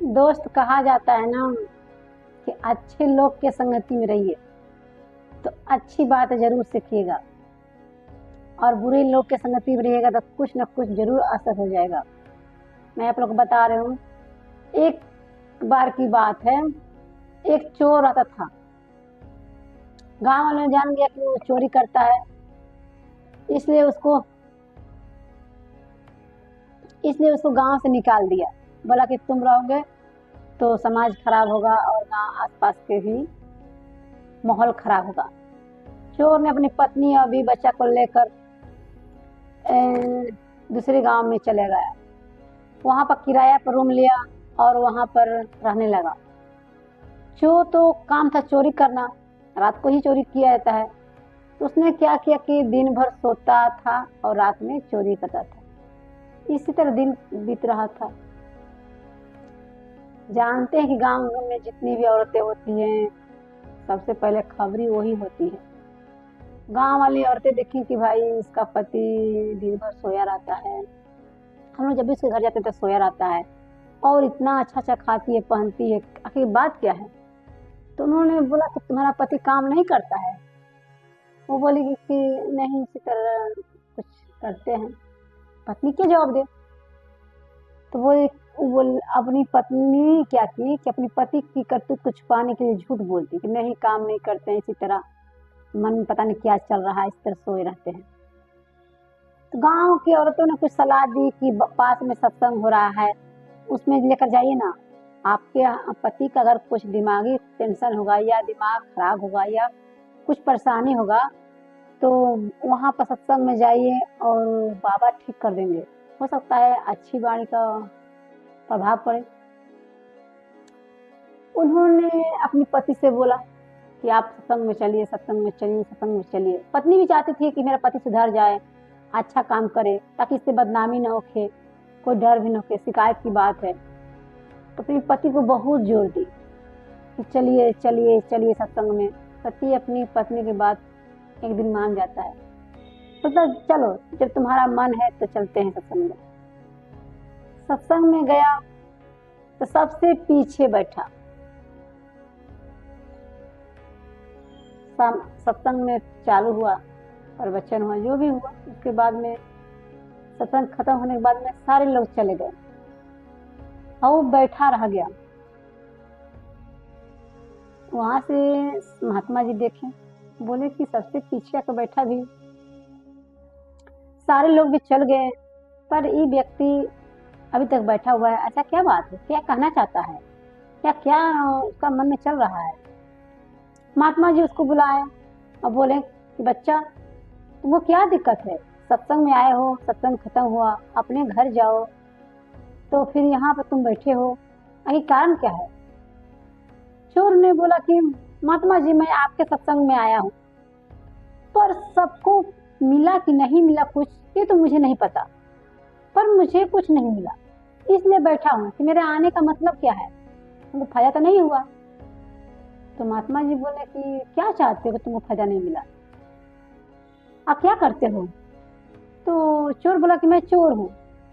दोस्त कहा जाता है ना कि अच्छे लोग के संगति में रहिए तो अच्छी बात जरूर सीखिएगा, और बुरे लोग के संगति में रहिएगा तो कुछ न कुछ जरूर असर हो जाएगा। मैं आप लोग को बता रही हूँ, एक बार की बात है। एक चोर आता था, गांव वालों ने जान गया कि वो चोरी करता है, इसलिए उसको गांव से निकाल दिया। बोला कि तुम रहोगे तो समाज खराब होगा और गांव आसपास के भी माहौल खराब होगा। चोर ने अपनी पत्नी और भी बच्चा को लेकर दूसरे गांव में चले गया। वहां पर किराया पर रूम लिया और वहां पर रहने लगा। चोर तो काम था चोरी करना, रात को ही चोरी किया जाता है। तो उसने क्या किया कि दिन भर सोता था और रात में चोरी करता था। इसी तरह दिन बीत रहा था। जानते हैं कि गांव में जितनी भी औरतें होती हैं, सबसे पहले खबरी वही होती है। गांव वाली औरतें देखी कि भाई इसका पति दिन भर सोया रहता है, हम लोग जब भी उसके घर जाते हैं तो सोया रहता है, और इतना अच्छा अच्छा खाती है पहनती है, आखिर बात क्या है। तो उन्होंने बोला कि तुम्हारा पति काम नहीं करता है। वो बोली कि नहीं, इसी तरह कुछ करते हैं। पत्नी क्या जवाब दे। तो वो अपनी पत्नी क्या की कि अपनी पति की करतूत को छुपाने के लिए झूठ बोलती कि नहीं काम नहीं करते हैं, इसी तरह मन में पता नहीं क्या चल रहा है, इस तरह सोए रहते हैं। तो गांव की औरतों ने कुछ सलाह दी कि पास में सत्संग हो रहा है, उसमें लेकर जाइए ना। आपके पति का अगर कुछ दिमागी टेंशन होगा या दिमाग खराब होगा या कुछ परेशानी होगा तो वहां पर सत्संग में जाइए और बाबा ठीक कर देंगे। हो सकता है अच्छी वाणी का प्रभाव पड़े। उन्होंने अपनी पति से बोला कि आप सत्संग में चलिए, सत्संग में चलिए, सत्संग में चलिए। पत्नी भी चाहती थी कि मेरा पति सुधर जाए, अच्छा काम करे, ताकि इससे बदनामी न होके, कोई डर भी न होके, शिकायत की बात है। तो अपने पति को बहुत जोर दी कि चलिए चलिए चलिए सत्संग में। पति अपनी पत्नी की बात एक दिन मान जाता है, तो चलो जब तुम्हारा मन है तो चलते हैं सत्संग में। सत्संग में गया तो सबसे पीछे बैठा। सत्संग में चालू हुआ, प्रवचन हुआ, जो भी हुआ, उसके बाद में सत्संग खत्म होने के बाद में सारे लोग चले गए और वो बैठा रह गया। वहां से महात्मा जी देखे, बोले कि सबसे पीछे आकर बैठा भी। सारे लोग भी चल गए पर ये व्यक्ति अभी तक बैठा हुआ है। ऐसा क्या बात है, क्या कहना चाहता है, क्या क्या उसका मन में चल रहा है। महात्मा जी उसको बुलाए और बोले कि बच्चा, तुमको क्या दिक्कत है, सत्संग में आए हो, सत्संग खत्म हुआ, अपने घर जाओ, तो फिर यहाँ पर तुम बैठे हो, ये कारण क्या है। चोर ने बोला कि महात्मा जी मैं आपके सत्संग में आया हूँ, पर सबको मिला कि नहीं मिला कुछ ये तो मुझे नहीं पता, पर मुझे कुछ नहीं मिला, इसलिए बैठा हूँ कि मेरे आने का मतलब क्या है, तुमको फायदा तो नहीं हुआ। तो महात्मा जी बोले कि क्या चाहते हो कि तुमको फायदा नहीं मिला, आप क्या करते हो। तो चोर बोला कि मैं चोर हूँ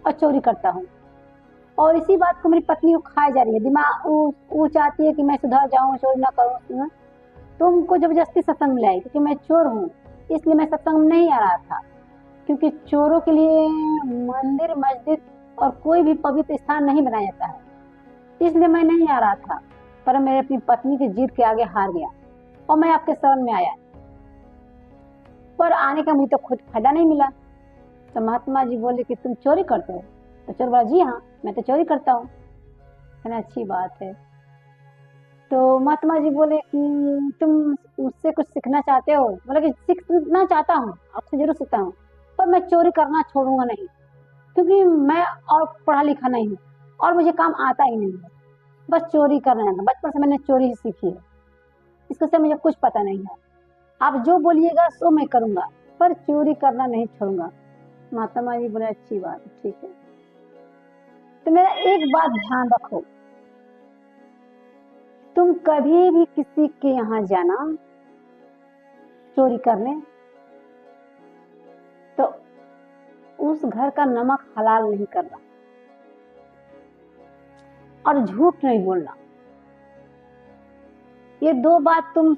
और चोरी करता हूँ, और इसी बात को मेरी पत्नी को खाई जा रही है। दिमाग वो चाहती है कि मैं सुधर जाऊं, चोरी ना करूं। तुमको जबरदस्ती सत्संग में लाई, क्योंकि मैं चोर हूँ इसलिए मैं सत्संग में नहीं आ रहा था, क्योंकि चोरों के लिए मंदिर मस्जिद और कोई भी पवित्र स्थान नहीं बनाया जाता है, इसलिए मैं नहीं आ रहा था। पर मेरे अपनी पत्नी की जिद के आगे हार गया और मैं आपके शरण में आया, पर आने का मुझे तो खुद फायदा नहीं मिला। तो महात्मा जी बोले कि तुम चोरी करते हो। तो चोर बोला जी हाँ मैं तो चोरी करता हूँ। कहना अच्छी बात है। तो महात्मा जी बोले कि तुम मुझसे कुछ सीखना चाहते हो। बोला कि सीखना चाहता हूँ, आपसे जरूर सीखता हूँ, पर मैं चोरी करना छोड़ूंगा नहीं, क्योंकि मैं और पढ़ा लिखा नहीं हूँ और मुझे काम आता ही नहीं है, बस चोरी करना है। बचपन से मैंने चोरी ही सीखी है, इसके से मुझे कुछ पता नहीं है। आप जो बोलिएगा सो मैं करूंगा, पर चोरी करना नहीं छोड़ूंगा। महात्मा जी बोले अच्छी बात है, ठीक है। तो मेरा एक बात ध्यान रखो, तुम कभी भी किसी के यहाँ जाना चोरी करने तो उस घर का नमक हलाल नहीं करना। और झूठ नहीं बोलना। ये दो बात तुम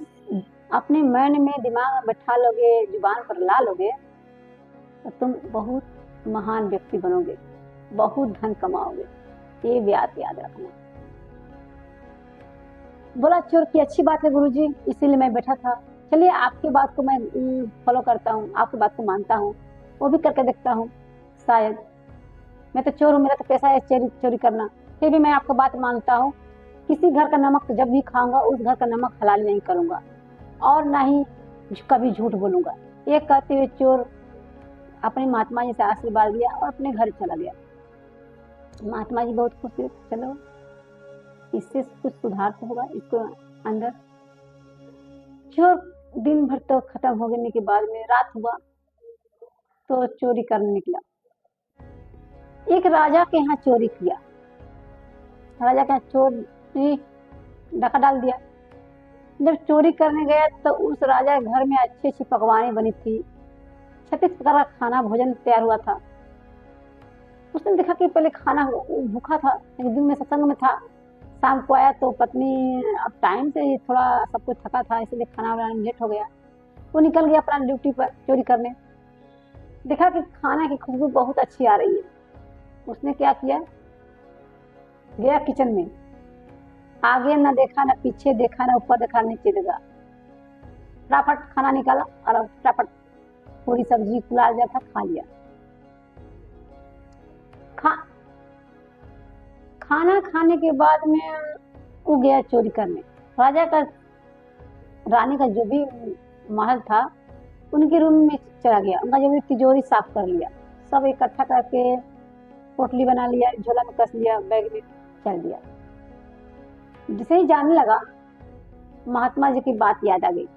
अपने मन में दिमाग में बैठा लोगे, जुबान पर ला लोगे, तो तुम बहुत महान व्यक्ति बनोगे, बहुत धन कमाओगे। ये बात याद रखना। बोला चोर की अच्छी बात है गुरुजी, इसीलिए मैं बैठा था। चलिए आपकी बात को मैं फॉलो करता हूँ, आपकी बात को मानता हूँ, वो भी करके देखता हूँ। शायद मैं तो चोर हूँ, मेरा तो पैसा है चोरी करना, फिर भी मैं आपको बात मानता हूँ। किसी घर का नमक तो जब भी खाऊंगा उस घर का नमक हलाल नहीं करूंगा और ना ही कभी झूठ बोलूंगा। ये कहते हुए चोर अपने महात्मा जी से आशीर्वाद लिया और अपने घर चला गया। महात्मा जी बहुत खुश हुए, चलो इससे कुछ सुधार तो होगा इसको अंदर। चोर दिन भर तो खत्म हो गने के बाद में रात हुआ तो चोरी करने निकला। एक राजा के यहाँ चोरी किया। राजा के यहाँ चोर ने डाका डाल दिया। जब चोरी करने गया तो उस राजा के घर में अच्छी अच्छी पकवानें बनी थी, 36 प्रकार का खाना भोजन तैयार हुआ था। उसने देखा कि पहले खाना भूखा था, एक दिन में सत्संग में था, शाम को आया तो पत्नी अब टाइम से ही थोड़ा सब कुछ थका था, इसलिए खाना बनाने लेट हो गया। वो निकल गया अपना ड्यूटी पर चोरी करने। देखा कि खाना की खुशबू बहुत अच्छी आ रही है। उसने क्या किया, गया किचन में, आगे न देखा न पीछे देखा न ऊपर देखा नीचे देखा, फटाफट खाना निकाला और फटाफट पूरी सब्जी खुला गया था, खा लिया। खाना खाने के बाद में वो गया चोरी करने। राजा का रानी का जो भी महल था उनके रूम में चला गया, उनका जो भी तिजोरी साफ कर लिया, सब इकट्ठा करके पोटली बना लिया, झोला में कस लिया, बैग में चल दिया। जिसे ही जाने लगा महात्मा जी की बात याद आ गई।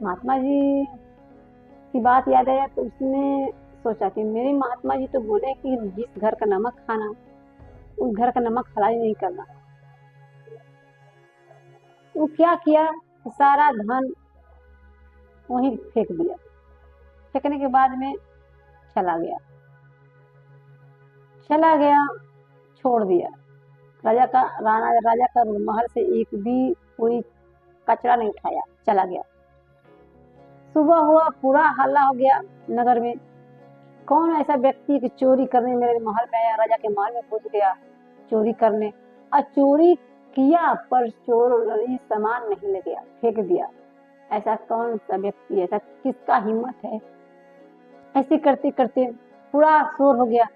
महात्मा जी की बात याद आया तो उसने सोचा कि मेरे महात्मा जी तो बोले कि जिस घर का नमक खाना उस घर का नमक हलाल नहीं करना। वो क्या किया, सारा धन वहीं फेंक दिया। फेंकने के बाद में चला गया, छोड़ दिया। राजा का महल से एक भी कोई कचरा नहीं उठाया, चला गया। सुबह हुआ, पूरा हल्ला हो गया नगर में। कौन ऐसा व्यक्ति कि चोरी करने मेरे महल में आया, राजा के महल में घुस गया चोरी करने, और चोरी किया पर चोरी सामान नहीं ले गया, फेंक दिया। ऐसा कौन सा व्यक्ति, ऐसा किसका हिम्मत है। ऐसे करते करते पूरा शोर हो गया।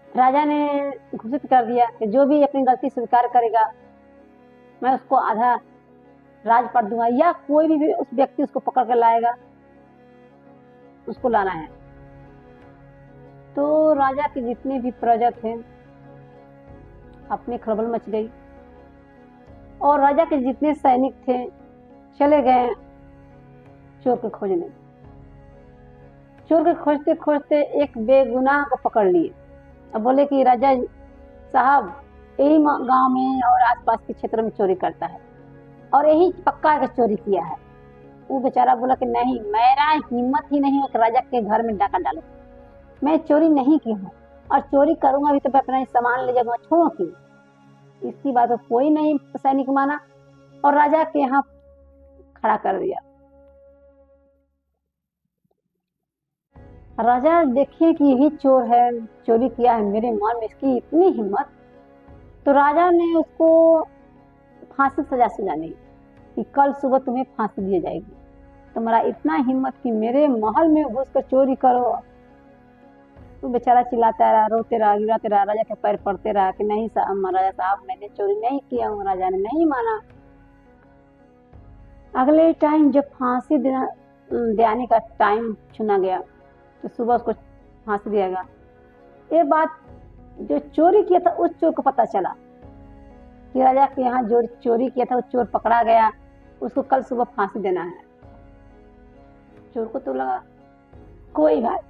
राजा ने घोषित कर दिया कि जो भी अपनी गलती स्वीकार करेगा मैं उसको आधा राजपाट दूंगा, या कोई भी उस व्यक्ति उसको पकड़ कर लाएगा, उसको लाना है। तो राजा के जितने भी प्रजा थे अपने खलबल मच गई, और राजा के जितने सैनिक थे चले गए चोर के खोजने। चोर के खोजते खोजते एक बेगुनाह को पकड़ लिए। अब बोले कि राजा साहब यही गांव में और आसपास के क्षेत्र में चोरी करता है और यही पक्का है कि चोरी किया है। वो बेचारा बोला कि नहीं, मेरा हिम्मत ही नहीं है कि राजा के घर में डाका डालूं। मैं चोरी नहीं की हूँ, और चोरी करूंगा भी तो मैं अपना सामान ले जाऊंगा, छोड़ो क्यों। इसकी बात कोई नहीं सैनिक माना और राजा के यहाँ खड़ा कर दिया। राजा देखिए कि यही चोर है, चोरी किया है मेरे महल में, इसकी इतनी हिम्मत। तो राजा ने उसको फांसी सजा सुनाई कि कल सुबह तुम्हें फांसी दी जाएगी। तुम्हारा इतना हिम्मत कि मेरे महल में घुसकर चोरी करो। तो बेचारा चिल्लाता रहा, रोते रहा, गिराते रहा, राजा के पैर पड़ते रहा कि नहीं राजा साहब मैंने चोरी नहीं किया हूँ। राजा ने नहीं माना। अगले टाइम जब फांसी देने का टाइम चुना गया तो सुबह उसको फांसी दिया गया। ये बात जो चोरी किया था उस चोर को पता चला कि राजा के यहाँ जो चोरी किया था वो चोर पकड़ा गया, उसको कल सुबह फांसी देना है। चोर को तो लगा कोई बात,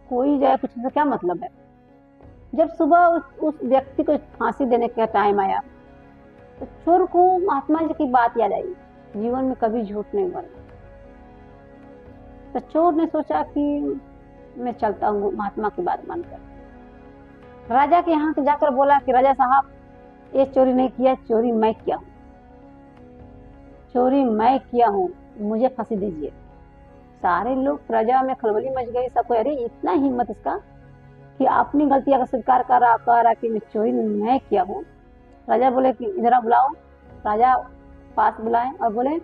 कोई जाए कुछ से क्या मतलब है। जब सुबह उस व्यक्ति को फांसी देने का टाइम आया तो चोर को महात्मा जी की बात याद आई, जीवन में कभी झूठ नहीं बोलना। तो चोर ने सोचा कि मैं चलता हूँ महात्मा की बात मानकर। राजा के यहाँ जाकर बोला कि राजा साहब, ये चोरी नहीं किया, चोरी मैं किया हूँ, चोरी मैं किया हूँ, मुझे फांसी दीजिए। सारे लोग, प्रजा में खलबली मच गई, सबको, अरे इतना हिम्मत इसका कि अपनी गलतियां का स्वीकार कर रहा कि मैं चोरी मैं किया हूँ। राजा बोले कि इधर बुलाओ। राजा पास बुलाए और बोले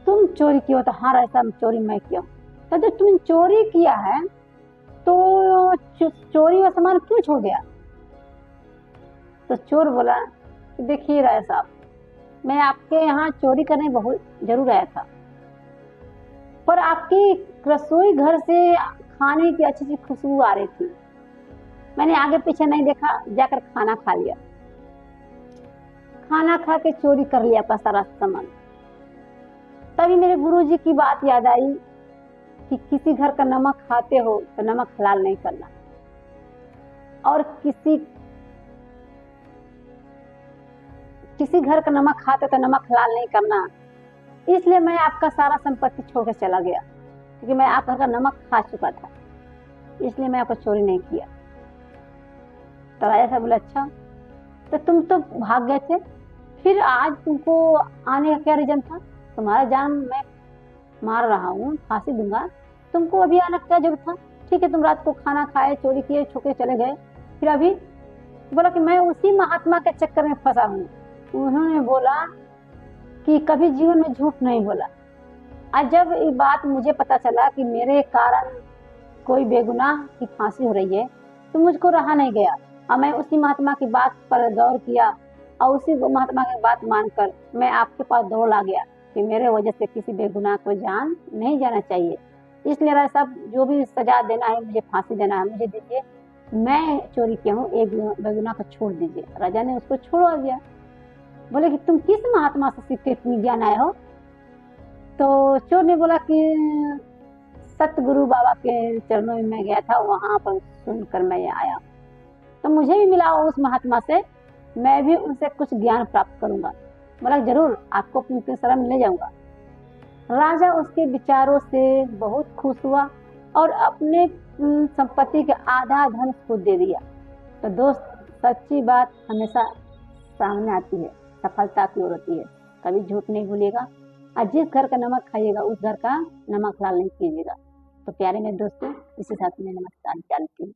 तुम चोरी किया हो? तो हाँ राजा साहब, चोरी मैं किया हूँ। तो जब तुमने चोरी किया है तो चोरी का सामान क्यों छोड़ दिया? तो चोर बोला कि देखिए राजा साहब, मैं आपके यहाँ चोरी करने बहुत जरूर आया था, पर आपकी रसोई घर से खाने की अच्छी सी खुशबू आ रही थी, मैंने आगे पीछे नहीं देखा, जाकर खाना खा लिया, खाना खा के चोरी कर लिया आपका सारा सामान। तभी मेरे गुरुजी की बात याद आई कि किसी घर का नमक खाते हो तो नमक हलाल नहीं करना, और किसी घर का नमक खाते तो नमक हलाल नहीं करना। इसलिए मैं आपका सारा संपत्ति छोड़कर चला गया, क्योंकि मैं आपका घर का नमक खा चुका था, इसलिए मैं आपको चोरी नहीं किया। तो राजा साहब बोला अच्छा, तो तुम तो भाग गए थे, फिर आज तुमको आने का क्या रीजन था? तुम्हारा जान मैं मार रहा हूँ, फांसी दूंगा, तुमको अभी आने का क्या जरूरत था? ठीक है, तुम रात को खाना खाए, चोरी किए, छुपे चले गए, फिर अभी? बोला कि मैं उसी महात्मा के चक्कर में फंसा हूँ। उन्होंने बोला कि कभी जीवन में झूठ नहीं बोला। आज जब ये बात मुझे पता चला कि मेरे कारण कोई बेगुनाह की फांसी हो रही है, तो मुझको रहा नहीं गया, और मैं उसी महात्मा की बात पर गौर किया, और उसी महात्मा की बात मानकर मैं आपके पास दौड़ आ गया कि मेरे वजह से किसी बेगुनाह को जान नहीं जाना चाहिए। इसलिए राजा साहब, जो भी सजा देना है, मुझे फांसी देना है, मुझे दीजिए, मैं चोरी किया हूँ, एक बेगुनाह को छोड़ दीजिए। राजा ने उसको छोड़ दिया। बोले कि तुम किस महात्मा से सीख के इतनी ज्ञान आए हो? तो चोर ने बोला कि सतगुरु बाबा के चरणों में मैं गया था, वहां पर सुनकर मैं आया, तो मुझे भी मिला उस महात्मा से, मैं भी उनसे कुछ ज्ञान प्राप्त करूंगा। बोला जरूर, आपको उनके शरण में ले जाऊंगा। राजा उसके विचारों से बहुत खुश हुआ और अपने संपत्ति के आधा धन खुद दे दिया। तो दोस्त, सच्ची बात हमेशा सामने आती है, सफलता की ओर होती है, कभी झूठ नहीं भूलिएगा, और जिस घर का नमक खाइएगा उस घर का नमक लाल नहीं कीजिएगा। तो प्यारे मेरे दोस्तों, इसी साथ में नमस्कार जानती हूँ।